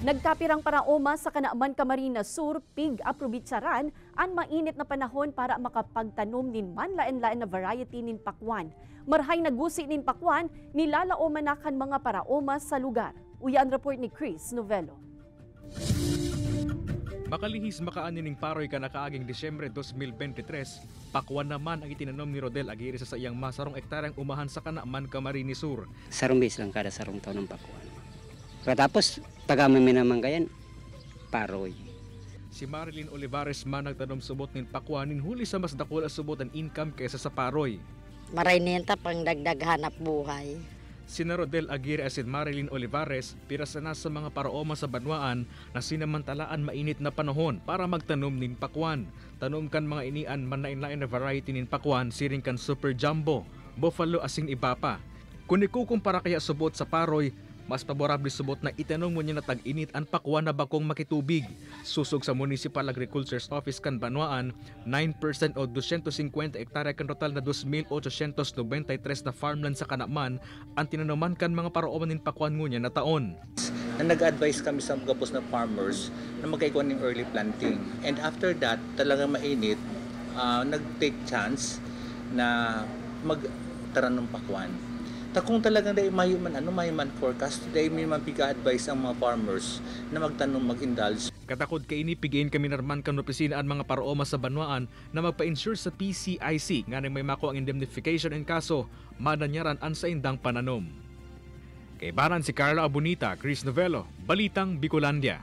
Nagkapirang paraoma sa Kanaaman Camarines Sur, Pig aprobitsaran ang mainit na panahon para makapagtanom nin manlain-lain na variety nin pakwan. Marhay nagusi nin pakwan, nilalaomanakan mga paraoma sa lugar. Uyan report ni Chris Novello. Makalihis makaanin ning paroy kanakaaging Disyembre 2023, pakwan naman ang itinanom ni Rodel Aguirre sa iyang masarong ektaryang umahan sa Kanaaman Camarines Sur. Sarong base lang kada sarong taon ng pakwan. Tapos, tagamin naman kayan, paroy. Si Marilyn Olivares man nagtanom subot nin pakwan nin huli sa mas dakula subot ang income kaysa sa paroy. Maray niyenta pang dagdag hanap buhay. Sina Rodel Aguirre at si Marilyn Olivares pirasa na sa mga paraoma sa Banwaan na sinamantalaan mainit na panahon para magtanom nin pakwan. Tanom kan mga inian manlain-lain na variety nin pakwan, siring kan Super Jumbo, Buffalo asing iba pa. Kung ikukumpara kaya subot sa paroy, mas paborable subot na itanong mo niya na tag-init ang pakwan na bakong makitubig. Susog sa Municipal Agriculture's Office kan Banwaan, 9% o 250 hektarya kan total na 2,893 na farmland sa Kanaaman ang tinanaman kan mga paraoman nin pakwan ngunya na taon. Nag-advise kami sa mga na farmers na magkaikuan ng early planting. And after that, talagang mainit, nag-take chance na magtaran ng pakwan. Kung talagang may man forecast, may man piga-advise ang mga farmers na magtanong, mag-indulge. Katakod kay ini pigiin kami narman kan opisina ang mga paraoma sa Banwaan na magpa-insure sa PCIC nga nang may mako ang indemnification in kaso madanyaran an sa indang pananom. Kay banan si Carla Abunita, Chris Novello, Balitang Bicolandia.